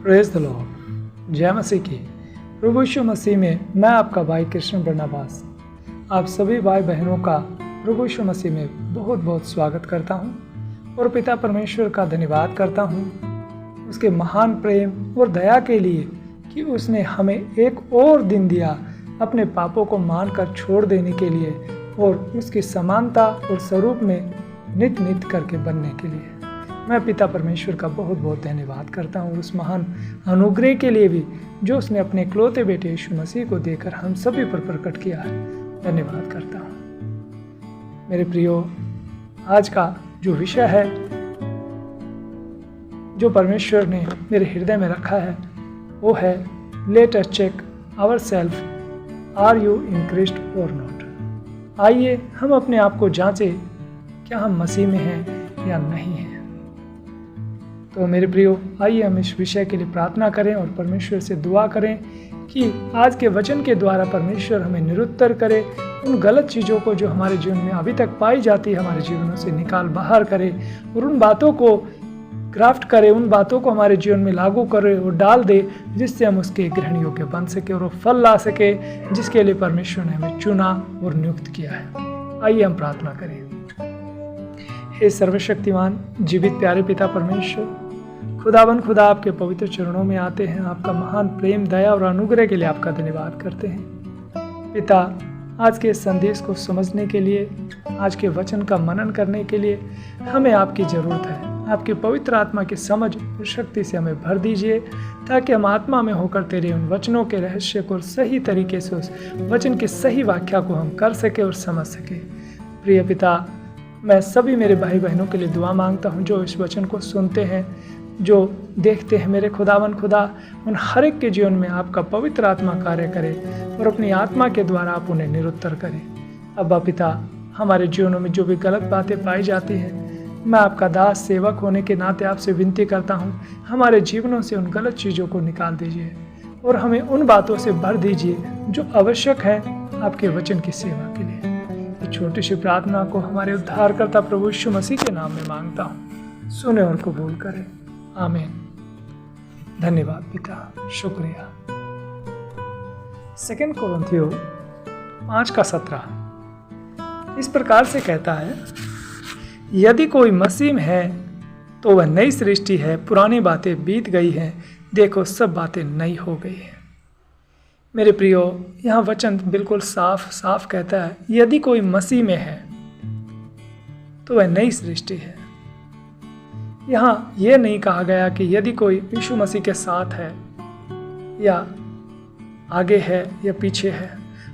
Praise the Lord. जय मसीह की। प्रभु यीशु मसीह में मैं आपका भाई कृष्ण बर्नबास आप सभी भाई बहनों का प्रभु यीशु मसीह में बहुत बहुत स्वागत करता हूँ और पिता परमेश्वर का धन्यवाद करता हूँ उसके महान प्रेम और दया के लिए कि उसने हमें एक और दिन दिया अपने पापों को मानकर छोड़ देने के लिए और उसकी समानता और स्वरूप में नित नित करके बनने के लिए। मैं पिता परमेश्वर का बहुत बहुत धन्यवाद करता हूँ उस महान अनुग्रह के लिए भी जो उसने अपने इकलौते बेटे यीशु मसीह को देकर हम सभी पर प्रकट किया है। धन्यवाद करता हूँ। मेरे प्रियो, आज का जो विषय है जो परमेश्वर ने मेरे हृदय में रखा है वो है let us check our self, are you in Christ और नॉट। आइए हम अपने आप को जांचें, क्या हम मसीह में हैं या नहीं हैं। तो मेरे प्रियो, आइए हम इस विषय के लिए प्रार्थना करें और परमेश्वर से दुआ करें कि आज के वचन के द्वारा परमेश्वर हमें निरुत्तर करे, उन गलत चीज़ों को जो हमारे जीवन में अभी तक पाई जाती है हमारे जीवनों से निकाल बाहर करे और उन बातों को ग्राफ्ट करे, उन बातों को हमारे जीवन में लागू करे और डाल दे जिससे हम उसके ग्रहण योग्य बन सके और वो फल ला सके जिसके लिए परमेश्वर ने हमें चुना और नियुक्त किया है। आइए हम प्रार्थना करें। हे सर्वशक्तिमान जीवित प्यारे पिता परमेश्वर, खुदा आपके पवित्र चरणों में आते हैं। आपका महान प्रेम, दया और अनुग्रह के लिए आपका धन्यवाद करते हैं। पिता, आज के संदेश को समझने के लिए, आज के वचन का मनन करने के लिए हमें आपकी ज़रूरत है। आपकी पवित्र आत्मा की समझ और शक्ति से हमें भर दीजिए ताकि हम आत्मा में होकर तेरे उन वचनों के रहस्य को सही तरीके से, उस वचन की सही व्याख्या को हम कर सके और समझ सके। प्रिय पिता, मैं सभी मेरे भाई बहनों के लिए दुआ मांगता हूँ जो इस वचन को सुनते हैं, जो देखते हैं। मेरे खुदा उन हर एक के जीवन में आपका पवित्र आत्मा कार्य करे और अपनी आत्मा के द्वारा आप उन्हें निरुत्तर करें। अब्बा पिता, हमारे जीवनों में जो भी गलत बातें पाई जाती हैं, मैं आपका दास सेवक होने के नाते आपसे विनती करता हूँ, हमारे जीवनों से उन गलत चीज़ों को निकाल दीजिए और हमें उन बातों से भर दीजिए जो आवश्यक है आपके वचन की सेवा के लिए। इस छोटी सी प्रार्थना को हमारे उद्धारकर्ता प्रभु यीशु मसीह के नाम में मांगता हूँ। सुने और कबूल करें। आमीन। धन्यवाद पिता, शुक्रिया। 2 कोरिन्थियों 5:17 इस प्रकार से कहता है, यदि कोई मसीह में है तो वह नई सृष्टि है, पुरानी बातें बीत गई हैं, देखो सब बातें नई हो गई हैं। मेरे प्रियो, यहाँ वचन बिल्कुल साफ साफ कहता है, यदि कोई मसीह में है तो वह नई सृष्टि है। यहाँ यह नहीं कहा गया कि यदि कोई यीशु मसीह के साथ है या आगे है या पीछे है,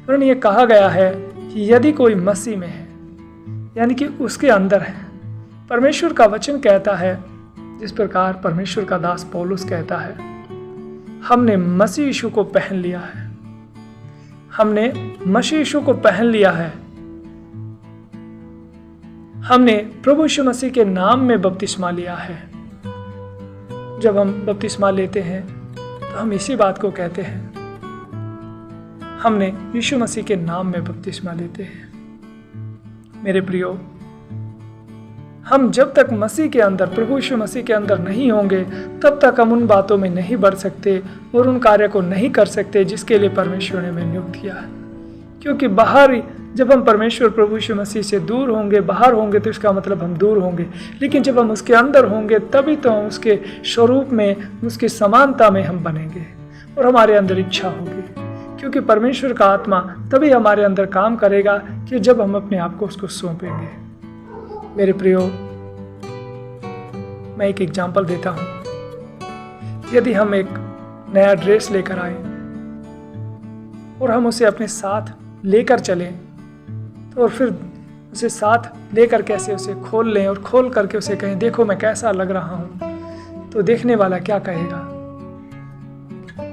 वरन यह कहा गया है कि यदि कोई मसीह में है, यानी कि उसके अंदर है। परमेश्वर का वचन कहता है, जिस प्रकार परमेश्वर का दास पौलुस कहता है, हमने मसीह यीशु को पहन लिया है। हमने मसीह यीशु को पहन लिया है। हमने प्रभु यीशु मसीह के नाम में बपतिस्मा लिया है। जब हम बपतिस्मा लेते हैं तो हम इसी बात को कहते हैं, हमने यीशु मसीह के नाम में बपतिस्मा लेते हैं। मेरे प्रियो, हम जब तक मसीह के अंदर, प्रभु यीशु मसीह के अंदर नहीं होंगे, तब तक हम उन बातों में नहीं बढ़ सकते और उन कार्य को नहीं कर सकते जिसके लिए परमेश्वर ने हमें नियुक्त किया है। क्योंकि बाहर जब हम परमेश्वर प्रभु यीशु मसीह से दूर होंगे, बाहर होंगे, तो इसका मतलब हम दूर होंगे। लेकिन जब हम उसके अंदर होंगे तभी तो हम उसके स्वरूप में, उसकी समानता में हम बनेंगे और हमारे अंदर इच्छा होगी। क्योंकि परमेश्वर का आत्मा तभी हमारे अंदर काम करेगा कि जब हम अपने आप को उसको सौंपेंगे। मेरे प्रियो, मैं एक एग्जाम्पल देता हूँ। यदि हम एक नया ड्रेस लेकर आए और हम उसे अपने साथ लेकर चलें, तो और फिर उसे साथ लेकर कैसे उसे खोल लें और खोल करके उसे कहें, देखो मैं कैसा लग रहा हूँ, तो देखने वाला क्या कहेगा?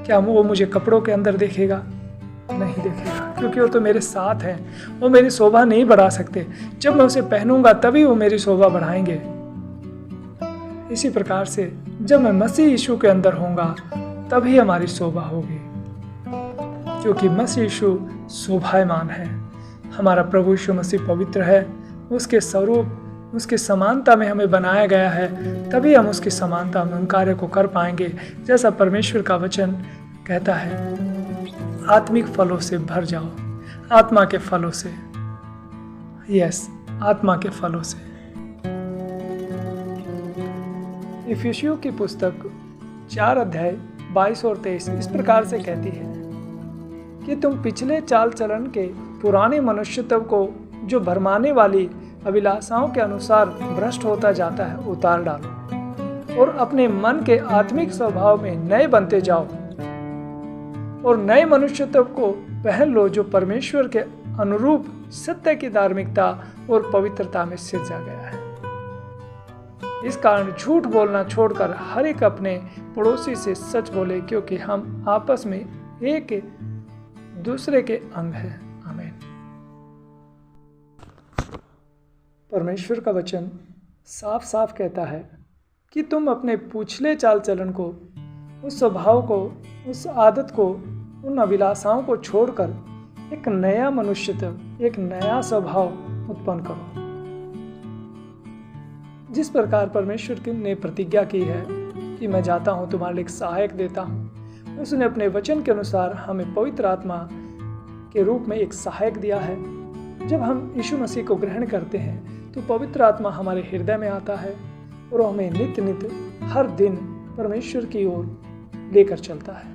क्या वो मुझे कपड़ों के अंदर देखेगा? नहीं देखेगा, क्योंकि वो तो मेरे साथ हैं। वो मेरी शोभा नहीं बढ़ा सकते। जब मैं उसे पहनूंगा तभी वो मेरी शोभा बढ़ाएंगे। इसी प्रकार से जब मैं मसीह यीशु के अंदर होऊंगा तभी हमारी शोभा होगी, क्योंकि मसीह यीशु शोभायमान है। हमारा प्रभु यीशु मसीह पवित्र है, उसके स्वरूप उसकी समानता में हमें बनाया गया है, तभी हम उसकी समानता में उन कार्य को कर पाएंगे जैसा परमेश्वर का वचन कहता है। आत्मिक फलों से भर जाओ, आत्मा के फलों से, यस, आत्मा के फलों से। इफिसियों की पुस्तक 4 अध्याय 22 और 23 इस प्रकार से कहती है कि तुम पिछले चाल चलन के पुराने मनुष्यत्व को जो भरमाने वाली अभिलाषाओं के अनुसार भ्रष्ट होता जाता है उतार डालो और अपने मन के आत्मिक स्वभाव में नए बनते जाओ और नए मनुष्यत्व को पहन लो जो परमेश्वर के अनुरूप सत्य की धार्मिकता और पवित्रता में सिरजा गया है। इस कारण झूठ बोलना छोड़कर हर एक अपने पड़ोसी से सच बोले, क्योंकि हम आपस में एक दूसरे के अंग हैं। आमीन। परमेश्वर का वचन साफ साफ कहता है कि तुम अपने पिछले चाल चलन को, उस स्वभाव को, उस आदत को, उन अभिलाषाओं को छोड़कर एक नया मनुष्यत्व, एक नया स्वभाव उत्पन्न करो। जिस प्रकार परमेश्वर ने प्रतिज्ञा की है कि मैं जाता हूँ, तुम्हारे लिए एक सहायक देता हूँ, उसने अपने वचन के अनुसार हमें पवित्र आत्मा के रूप में एक सहायक दिया है। जब हम यीशु मसीह को ग्रहण करते हैं तो पवित्र आत्मा हमारे हृदय में आता है और हमें नित्य नित्य हर दिन परमेश्वर की ओर लेकर चलता है।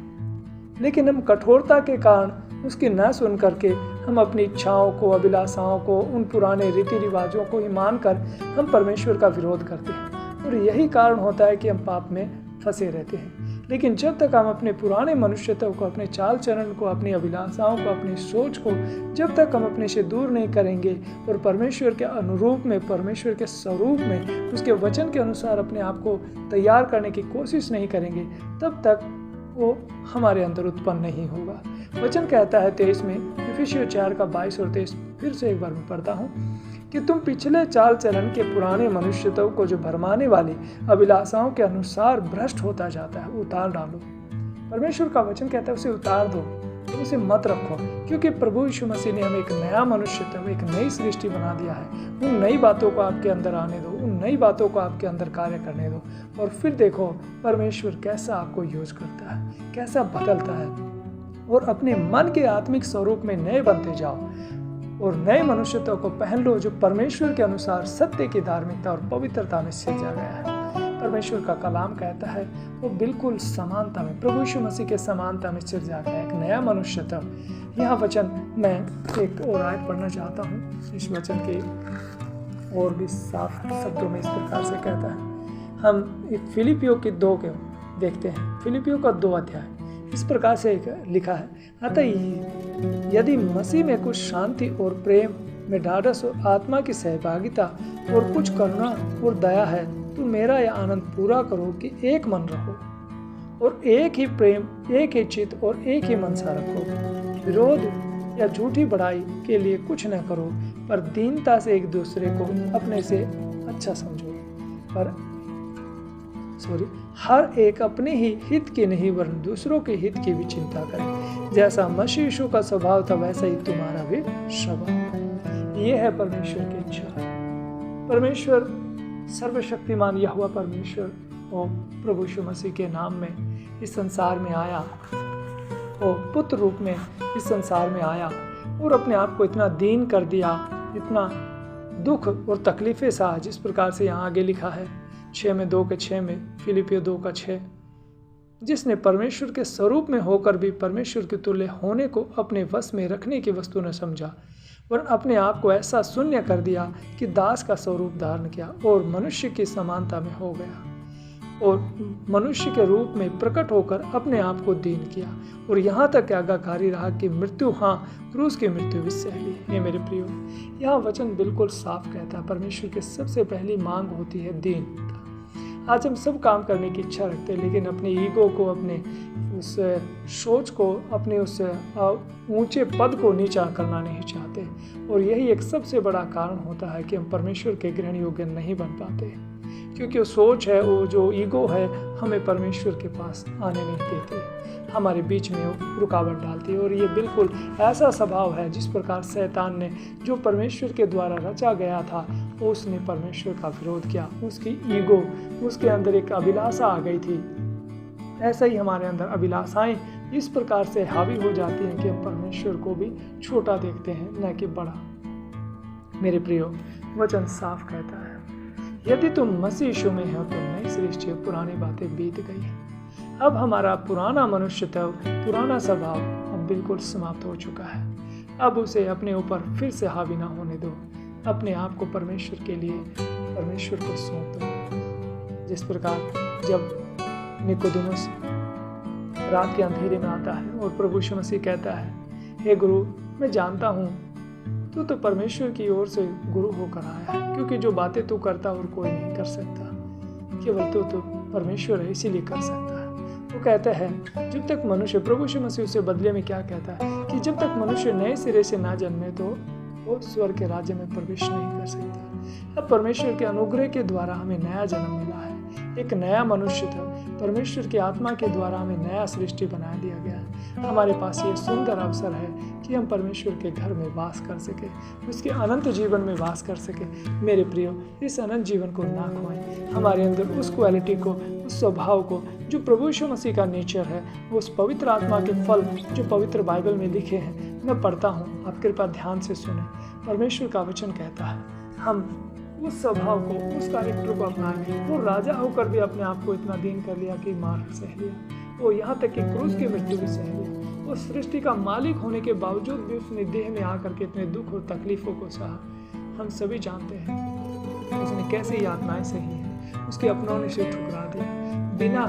लेकिन हम कठोरता के कारण उसकी न सुन करके हम अपनी इच्छाओं को, अभिलाषाओं को, उन पुराने रीति रिवाजों को ही मानकर हम परमेश्वर का विरोध करते हैं और यही कारण होता है कि हम पाप में फंसे रहते हैं। लेकिन जब तक हम अपने पुराने मनुष्यत्व को, अपने चाल चलन को, अपनी अभिलाषाओं को, अपनी सोच को जब तक हम अपने से दूर नहीं करेंगे और परमेश्वर के अनुरूप में, परमेश्वर के स्वरूप में, उसके वचन के अनुसार अपने आप को तैयार करने की कोशिश नहीं करेंगे, तब तक वो हमारे अंदर उत्पन्न नहीं होगा। वचन कहता है 23 में, इफिसियों 4 का 22 और 23 फिर से एक बार मैं पढ़ता हूँ कि तुम पिछले चाल चलन के पुराने मनुष्यत्व को जो भरमाने वाली अभिलाषाओं के अनुसार भ्रष्ट होता जाता है उतार डालो। परमेश्वर का वचन कहता है उसे उतार दो, उसे मत रखो, क्योंकि प्रभु यीशु मसीह ने हमें एक नया मनुष्यत्व, एक नई सृष्टि बना दिया है। उन नई बातों को आपके अंदर आने दो, उन नई बातों को आपके अंदर कार्य करने दो और फिर देखो परमेश्वर कैसा आपको यूज करता है, कैसा बदलता है। और अपने मन के आत्मिक स्वरूप में नए बनते जाओ और नए मनुष्यत्व को पहन लो जो परमेश्वर के अनुसार सत्य की धार्मिकता और पवित्रता में सिरजा गया है। परमेश्वर का कलाम कहता है वो बिल्कुल समानता में, प्रभु यीशु मसीह के समानता में सिरजा गया, एक नया मनुष्यत्व। यह वचन मैं एक और आयत पढ़ना चाहता हूँ। इस वचन के और भी साफ शब्दों में इस प्रकार से कहता है। हम एक फिलिपियों की 2 के देखते हैं। फिलिपियों का 2 अध्याय इस प्रकार से लिखा है, अतः यदि मसीह में कुछ शांति और प्रेम में ढाढ़स और आत्मा की सहभागिता और कुछ करुणा और दया है, तो मेरा यह आनंद पूरा करो कि एक मन रहो और एक ही प्रेम, एक ही चित्त और एक ही मनसा रखो। विरोध या झूठी बड़ाई के लिए कुछ न करो, पर दीनता से एक दूसरे को अपने से अच्छा समझो। हर एक अपने ही हित की नहीं वरन दूसरों के हित की भी चिंता करे। जैसा मसीह यीशु का स्वभाव था वैसा ही तुम्हारा भी स्वभाव। ये है परमेश्वर की इच्छा। परमेश्वर सर्वशक्तिमान यहोवा परमेश्वर और प्रभु यीशु मसीह के नाम में इस संसार में आया और पुत्र रूप में इस संसार में आया और अपने आप को इतना दीन कर दिया, इतना दुख और तकलीफें सहा, जिस प्रकार से यहाँ आगे लिखा है 2:6 में, फिलिपियों 2:6, जिसने परमेश्वर के स्वरूप में होकर भी परमेश्वर के तुल्य होने को अपने वश में रखने की वस्तु न समझा, वरन अपने आप को ऐसा शून्य कर दिया कि दास का स्वरूप धारण किया और मनुष्य की समानता में हो गया और मनुष्य के रूप में प्रकट होकर अपने आप को दीन किया और यहाँ तक आज्ञाकारी रहा कि मृत्यु, हाँ, क्रूस की मृत्यु भी सह ली। हे मेरे प्रियो, यह वचन बिल्कुल साफ कहता है परमेश्वर की सबसे पहली मांग होती है दीनता। आज हम सब काम करने की इच्छा रखते हैं, लेकिन अपने ईगो को, अपने उस सोच को, अपने उस ऊंचे पद को नीचा करना नहीं चाहते और यही एक सबसे बड़ा कारण होता है कि हम परमेश्वर के ग्रहण योग्य नहीं बन पाते, क्योंकि वो सोच है, वो जो ईगो है, हमें परमेश्वर के पास आने नहीं देते, हमारे बीच में वो रुकावट डालती है। और ये बिल्कुल ऐसा स्वभाव है जिस प्रकार शैतान ने, जो परमेश्वर के द्वारा रचा गया था, उसने परमेश्वर का विरोध किया। उसकी ईगो, उसके अंदर एक अभिलाषा आ गई थी। ऐसा ही हमारे अंदर अभिलाषाएं इस प्रकार से हावी हो जाती हैं कि हम परमेश्वर को भी छोटा देखते हैं, न कि बड़ा। मेरे प्रियो, वचन साफ कहता है, यदि तुम मसीह यीशु में हो तो नई सृष्टि, पुरानी बातें बीत गई हैं। अब हमारा पुराना मनुष्यत्व, पुराना स्वभाव अब बिल्कुल समाप्त हो चुका है। अब उसे अपने ऊपर फिर से हावी ना होने दो। अपने आप को परमेश्वर के लिए परमेश्वर को सौंप दो। जिस प्रकार जब निकोदेमुस रात के अंधेरे में आता है और प्रभु यीशु मसीह कहता है, हे गुरु, मैं जानता हूँ तू तो परमेश्वर की ओर से गुरु होकर आया है, क्योंकि जो बातें तू करता और कोई नहीं कर सकता, केवल तू तो परमेश्वर है, इसीलिए कर सकता है। वो कहता है, जब तक मनुष्य, प्रभु यीशु मसीह उसे बदले में क्या कहता है कि जब तक मनुष्य नए सिरे से ना जन्मे तो वो स्वर्ग के राज्य में प्रवेश नहीं कर सकता। अब परमेश्वर के अनुग्रह के द्वारा हमें नया जन्म मिला है, एक नया मनुष्य था। परमेश्वर की आत्मा के द्वारा हमें नया सृष्टि बना दिया गया है। हमारे पास ये सुंदर अवसर है कि हम परमेश्वर के घर में वास कर सके, उसके अनंत जीवन में वास कर सके। मेरे प्रियो, इस अनंत जीवन को ना खोएं। हमारे अंदर उस क्वालिटी को, उस स्वभाव को जो प्रभु यीशु मसीह का नेचर है, उस पवित्र आत्मा के फल जो पवित्र बाइबल में लिखे हैं, मैं पढ़ता हूँ, आप कृपया ध्यान से सुने। परमेश्वर का वचन कहता है, हम उस स्वभाव को, उस कैरेक्टर को अपनाएं। वो राजा होकर भी अपने आप को इतना दीन कर लिया कि मार सह लिया, वो यहाँ तक कि क्रूस की मृत्यु भी सह लिया। वो सृष्टि का मालिक होने के बावजूद भी उसने देह में आकर के इतने दुख और तकलीफों को सहा। हम सभी जानते हैं उसने कैसे यातनाएं सही हैं। उसके अपनों ने उसे ठुकरा दिया, बिना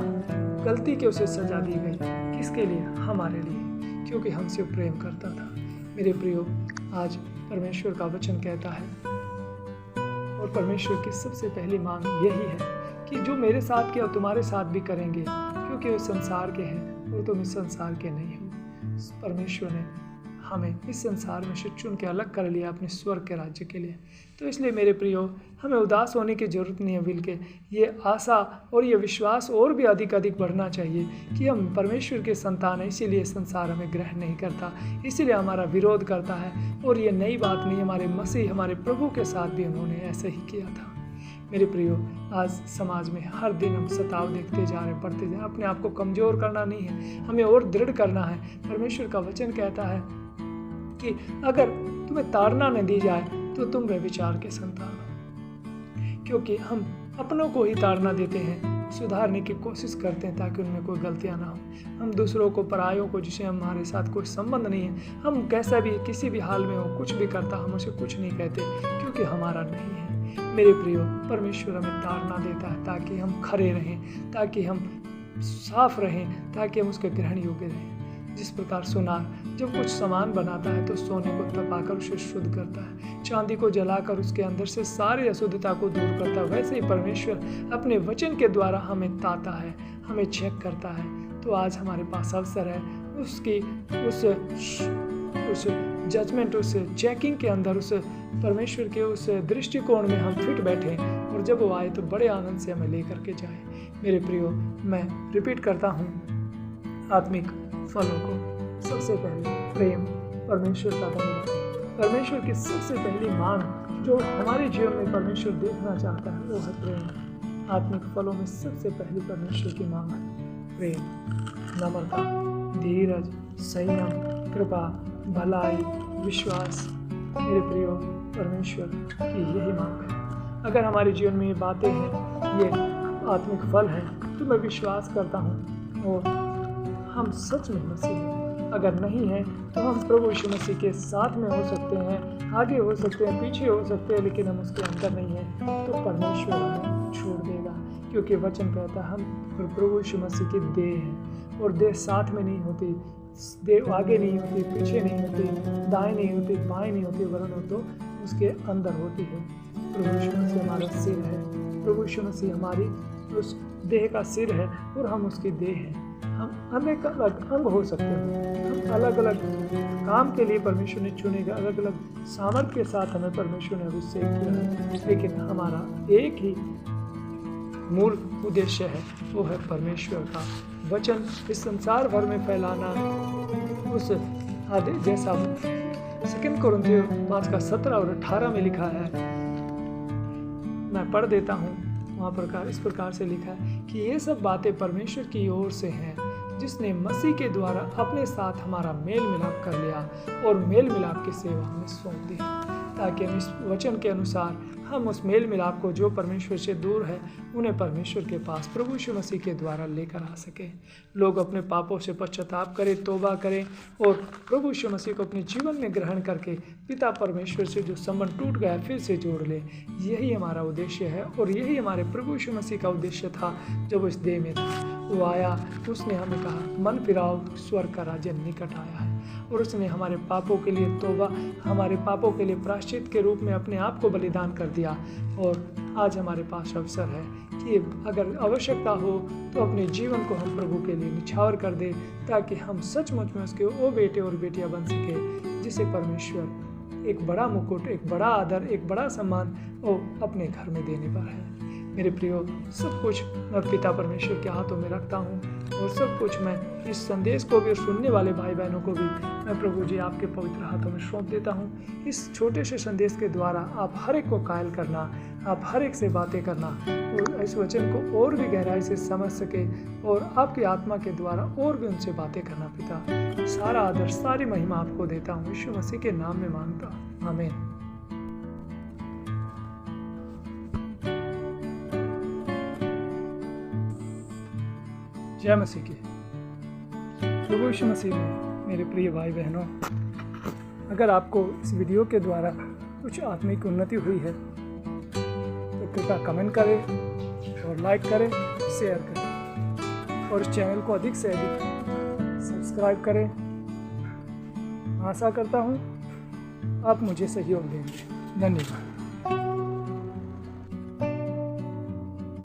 गलती के उसे सजा दी गई। किसके लिए? हमारे लिए, क्योंकि हमसे प्रेम करता था। मेरे प्रियो, आज परमेश्वर का वचन कहता है, और परमेश्वर की सबसे पहली मांग यही है कि जो मेरे साथ किया तुम्हारे साथ भी करेंगे, क्योंकि वे संसार के हैं और तुम इस संसार के नहीं हो। परमेश्वर ने हमें इस संसार में से चुन के अलग कर लिया अपने स्वर्ग के राज्य के लिए। तो इसलिए मेरे प्रियो, हमें उदास होने की जरूरत नहीं है, बल्कि ये आशा और ये विश्वास और भी अधिक बढ़ना चाहिए कि हम परमेश्वर के संतान हैं, इसीलिए संसार हमें ग्रहण नहीं करता, इसीलिए हमारा विरोध करता है। और ये नई बात नहीं, हमारे मसीह, हमारे प्रभु के साथ भी उन्होंने ऐसे ही किया था। मेरे प्रियो, आज समाज में हर दिन हम सताव देखते जा रहे, पढ़ते जा रहे। अपने आप को कमज़ोर करना नहीं है, हमें और दृढ़ करना है। परमेश्वर का वचन कहता है कि अगर तुम्हें ताड़ना न दी जाए तो तुम व्यभिचार के संतान हो, क्योंकि हम अपनों को ही ताड़ना देते हैं, सुधारने की कोशिश करते हैं ताकि उनमें कोई गलतियां ना हो। हम दूसरों को, परायों को, जिसे हमारे साथ कोई संबंध नहीं है, हम कैसा भी, किसी भी हाल में हो, कुछ भी करता, हम उसे कुछ नहीं कहते, क्योंकि हमारा नहीं है। मेरे प्रियो, परमेश्वर हमें ताड़ना देता है ताकि हम खरे रहें, ताकि हम साफ रहें, ताकि हम उसके ग्रहण योग्य रहें। जिस प्रकार सुनार जब कुछ सामान बनाता है तो सोने को तपाकर उसे शुद्ध करता है, चांदी को जलाकर उसके अंदर से सारी अशुद्धता को दूर करता है, वैसे ही परमेश्वर अपने वचन के द्वारा हमें ताता है, हमें चेक करता है। तो आज हमारे पास अवसर है उसकी उस जजमेंट, उस चेकिंग के अंदर, उस परमेश्वर के उस दृष्टिकोण में हम फिट बैठे, और जब वो आए तो बड़े आनंद से हमें लेकर के जाए। मेरे प्रियो, मैं रिपीट करता हूँ, आत्मिक फलों को सबसे पहले प्रेम, परमेश्वर का धन्यवाद। परमेश्वर की सबसे पहली मांग जो हमारे जीवन में परमेश्वर देखना चाहता है वो है प्रेम। आत्मिक फलों में सबसे पहली परमेश्वर की मांग है प्रेम, नम्रता, धीरज, संयम, कृपा, भलाई, विश्वास। मेरे प्रियो, परमेश्वर की यही मांग है। अगर हमारे जीवन में ये बातें हैं, ये आत्मिक फल हैं, तो मैं विश्वास करता हूँ और हम सच में मसीह हैं। अगर नहीं है तो हम प्रभु यीशु मसीह के साथ में हो सकते हैं, आगे हो सकते हैं, पीछे हो सकते हैं, लेकिन हम उसके अंदर नहीं हैं, तो परमेश्वर हमें छोड़ देगा। क्योंकि वचन कहता है हम प्रभु यीशु मसीह की देह हैं, और देह साथ में नहीं होती, देह आगे नहीं होती, पीछे नहीं होती, दाएं नहीं होती, बाएं नहीं होती, वरन वो तो उसके अंदर होती है। प्रभु यीशु मसीह हमारा सिर है, प्रभु यीशु मसीह हमारी उस देह का सिर है और हम उसकी देह हैं। हम अनेक अलग अंग हो सकते हैं, हम अलग अलग काम के लिए परमेश्वर ने चुनेगा, अलग अलग सामर्थ्य के साथ हमें परमेश्वर ने अभिषेक किया है, लेकिन हमारा एक ही मूल उद्देश्य है, वो है परमेश्वर का वचन इस संसार भर में फैलाना। उस जैसा 2 कोरिन्थियों 5:17 और 18 में लिखा है मैं पढ़ देता हूँ। वहाँ इस प्रकार से लिखा है कि ये सब बातें परमेश्वर की ओर से हैं, जिसने मसीह के द्वारा अपने साथ हमारा मेल मिलाप कर लिया और मेल मिलाप की सेवा हमें सौंप दी, ताकि हम इस वचन के अनुसार हम उस मेल मिलाप को जो परमेश्वर से दूर है उन्हें परमेश्वर के पास प्रभु यीशु मसीह के द्वारा लेकर आ सके। लोग अपने पापों से पश्चाताप करें, तौबा करें और प्रभु यीशु मसीह को अपने जीवन में ग्रहण करके पिता परमेश्वर से जो संबंध टूट गया फिर से जोड़ ले। यही हमारा उद्देश्य है और यही हमारे प्रभु यीशु मसीह का उद्देश्य था। जब वो इस देह में था, वो आया, उसने हमें कहा मन फिराओ, स्वर्ग का राज्य निकट आया है। और उसने हमारे पापों के लिए तौबा, हमारे पापों के लिए प्रायश्चित के रूप में अपने आप को बलिदान कर दिया। और आज हमारे पास अवसर है कि अगर आवश्यकता हो तो अपने जीवन को हम प्रभु के लिए निछावर कर दे, ताकि हम सचमुच में उसके वो बेटे और बेटियां बन सके जिसे परमेश्वर एक बड़ा मुकुट, एक बड़ा आदर, एक बड़ा सम्मान वो अपने घर में देने पर है। मेरे प्रियो, सब कुछ मैं पिता परमेश्वर के हाथों में रखता हूँ और सब कुछ मैं इस संदेश को भी और सुनने वाले भाई बहनों को भी मैं प्रभु जी आपके पवित्र हाथों में सौंप देता हूँ। इस छोटे से संदेश के द्वारा आप हर एक को कायल करना, आप हर एक से बातें करना और इस वचन को और भी गहराई से समझ सके और आपकी आत्मा के द्वारा और भी उनसे बातें करना। पिता, सारा आदर, सारी महिमा आपको देता हूँ, यीशु मसीह के नाम में मांगता हूँ, आमीन। जय मसीह की। प्रभु यीशु मसीह में मेरे प्रिय भाई बहनों, अगर आपको इस वीडियो के द्वारा कुछ आत्मिक उन्नति हुई है तो कृपया कमेंट करें और लाइक करें, शेयर करें और इस चैनल को अधिक से अधिक सब्सक्राइब करें। आशा करता हूँ आप मुझे सहयोग देंगे। धन्यवाद।